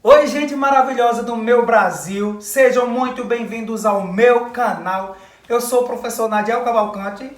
Oi, gente maravilhosa do meu Brasil, sejam muito bem-vindos ao meu canal. Eu sou o professor Nadiel Cavalcante,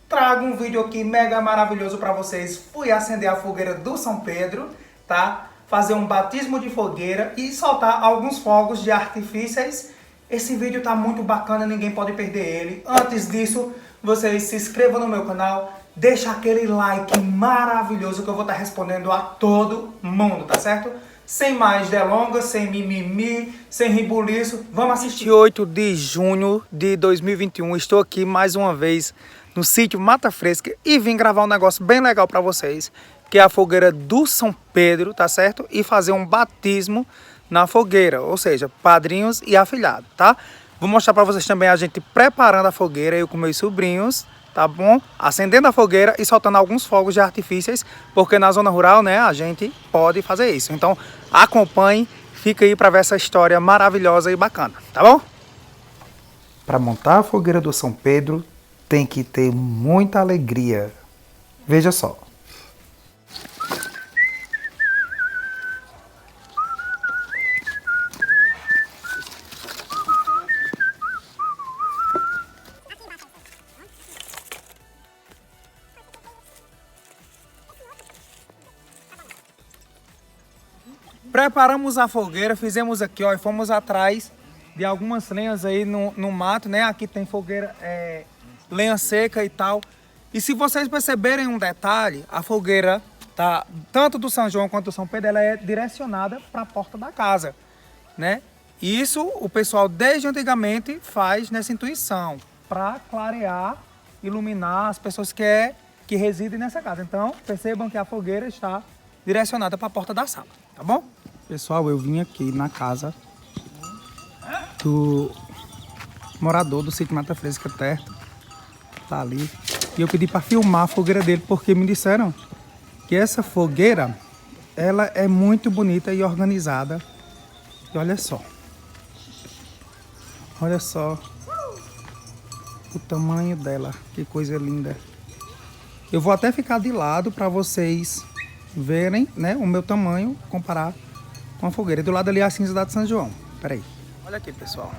trago um vídeo aqui mega maravilhoso para vocês. Fui acender a fogueira do São Pedro, tá? Fazer um batismo de fogueira e soltar alguns fogos de artifícios. Esse vídeo tá muito bacana, ninguém pode perder ele. Antes disso, vocês se inscrevam no meu canal, deixa aquele like maravilhoso que eu vou estar respondendo a todo mundo, tá certo? Sem mais delongas, sem mimimi, sem ribuliço, vamos assistir. 28 de junho de 2021, estou aqui mais uma vez no sítio Mata Fresca e vim gravar um negócio bem legal para vocês, que é a fogueira do São Pedro, tá certo? E fazer um batismo na fogueira, ou seja, padrinhos e afilhado, tá? Vou mostrar para vocês também a gente preparando a fogueira, eu com meus sobrinhos, tá bom? Acendendo a fogueira e soltando alguns fogos de artifícios, porque na zona rural, né, a gente pode fazer isso. Então, acompanhe, fica aí para ver essa história maravilhosa e bacana, tá bom? Para montar a fogueira do São Pedro, tem que ter muita alegria. Veja só. Preparamos a fogueira, fizemos aqui, ó, e fomos atrás de algumas lenhas aí no mato, né? Aqui tem fogueira, lenha seca e tal. E se vocês perceberem um detalhe, a fogueira, tá, tanto do São João quanto do São Pedro, ela é direcionada para a porta da casa, né? E isso o pessoal desde antigamente faz nessa intuição, para clarear, iluminar as pessoas que residem nessa casa. Então, percebam que a fogueira está direcionada para a porta da sala, tá bom? Pessoal, eu vim aqui na casa do morador do sítio Mata Fresca, perto, tá ali. E eu pedi para filmar a fogueira dele, porque me disseram que essa fogueira, ela é muito bonita e organizada. E olha só o tamanho dela, que coisa linda. Eu vou até ficar de lado para vocês verem, né, o meu tamanho, comparar com a fogueira. E do lado ali é a cinza de São João. Pera aí. Olha aqui, pessoal.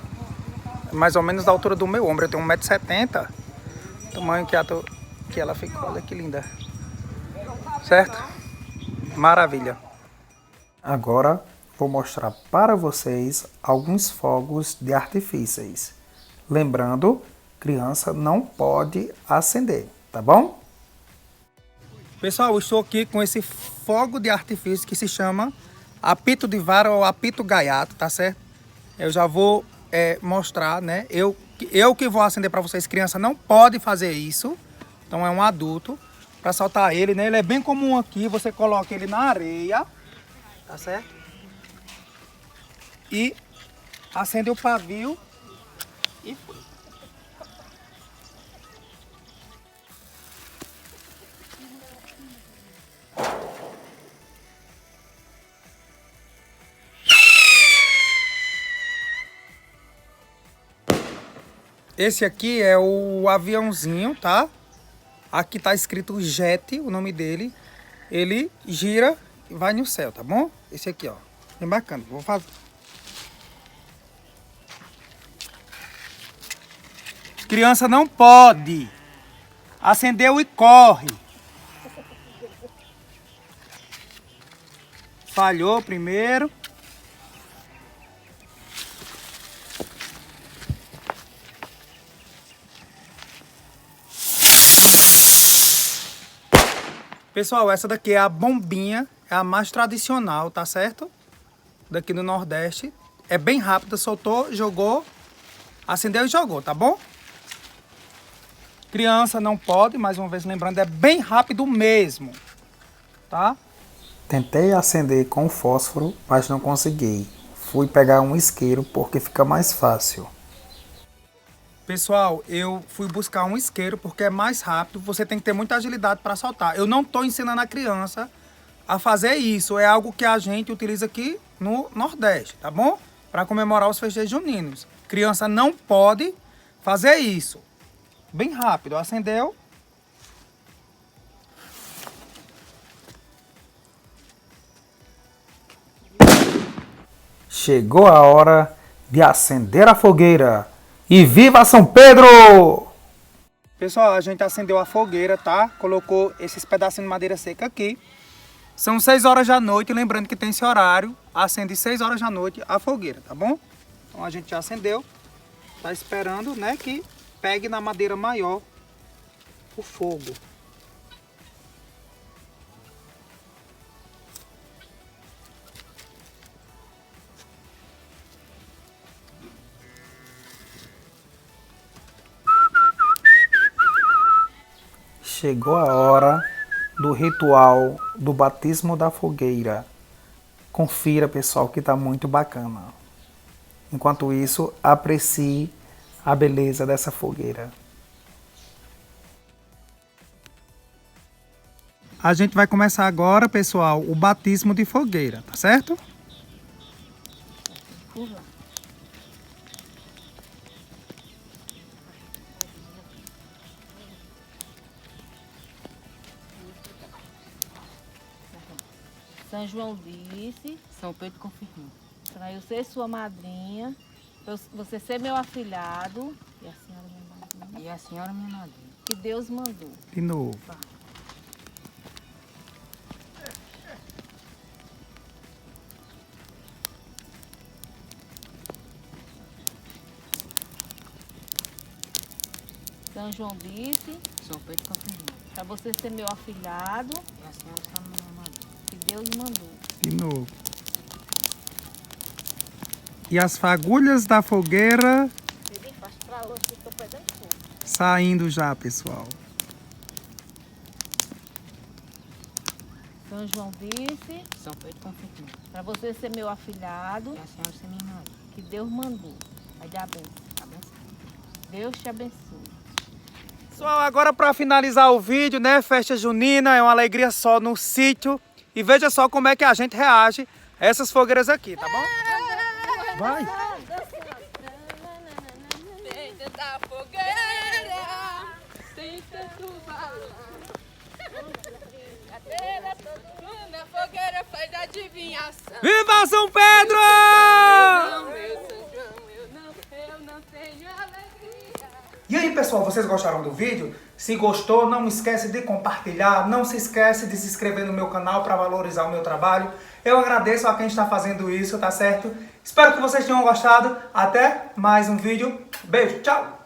É mais ou menos da altura do meu ombro. Eu tenho 1,70 m. O tamanho que ela ficou. Olha que linda. Certo? Maravilha. Agora vou mostrar para vocês alguns fogos de artifícios. Lembrando, criança não pode acender, tá bom? Pessoal, eu estou aqui com esse fogo de artifício que se chama apito de vara ou apito gaiato, tá certo? Eu já vou mostrar, né? Eu que vou acender para vocês, criança não pode fazer isso. Então é um adulto. Para soltar ele, né? Ele é bem comum aqui, você coloca ele na areia, tá certo? E acende o pavio e foi. Esse aqui é o aviãozinho, tá? Aqui tá escrito Jet, o nome dele. Ele gira e vai no céu, tá bom? Esse aqui, ó. Bem bacana. Vou fazer. Criança não pode. Acendeu e corre. Falhou primeiro. Pessoal, essa daqui é a bombinha, é a mais tradicional, tá certo? Daqui do Nordeste. É bem rápida, soltou, jogou, acendeu e jogou, tá bom? Criança não pode, mais uma vez lembrando, é bem rápido mesmo, tá? Tentei acender com fósforo, mas não consegui. Fui pegar um isqueiro porque fica mais fácil. Pessoal, eu fui buscar um isqueiro porque é mais rápido, você tem que ter muita agilidade para soltar. Eu não estou ensinando a criança a fazer isso, é algo que a gente utiliza aqui no Nordeste, tá bom? Para comemorar os festejos juninos. Criança não pode fazer isso. Bem rápido, acendeu. Chegou a hora de acender a fogueira. E viva São Pedro! Pessoal, a gente acendeu a fogueira, tá? Colocou esses pedacinhos de madeira seca aqui. São 6 horas da noite, lembrando que tem esse horário. Acende 6 horas da noite a fogueira, tá bom? Então a gente já acendeu. Tá esperando, né, que pegue na madeira maior o fogo. Chegou a hora do ritual do batismo da fogueira. Confira, pessoal, que tá muito bacana. Enquanto isso, aprecie a beleza dessa fogueira. A gente vai começar agora, pessoal, o batismo de fogueira, tá certo? São João disse, São Pedro confirmou. Para eu ser sua madrinha, pra você ser meu afilhado e a senhora minha madrinha. E a senhora minha madrinha. Que Deus mandou. De novo. São João disse, São Pedro confirmou. para você ser meu afilhado E a senhora está minha madrinha. que Deus mandou. De novo. E as fagulhas da fogueira saindo já, pessoal. São João disse, São Pedro confirmou. para você ser meu afilhado E a senhora ser minha madrinha. que Deus mandou. Vai dar bênção. Deus te abençoe. Pessoal, agora para finalizar o vídeo, né? Festa junina, é uma alegria só no sítio. E veja só como é que a gente reage a essas fogueiras aqui, tá bom? Vai! Dentro da fogueira tem tanto valor. Brincadeira, todo mundo na fogueira faz adivinhação. Viva São Pedro! Não, meu São João, eu não tenho alegria. E aí, pessoal, vocês gostaram do vídeo? Se gostou, não esquece de compartilhar, não se esquece de se inscrever no meu canal para valorizar o meu trabalho. Eu agradeço a quem está fazendo isso, tá certo? Espero que vocês tenham gostado. Até mais um vídeo. Beijo, tchau!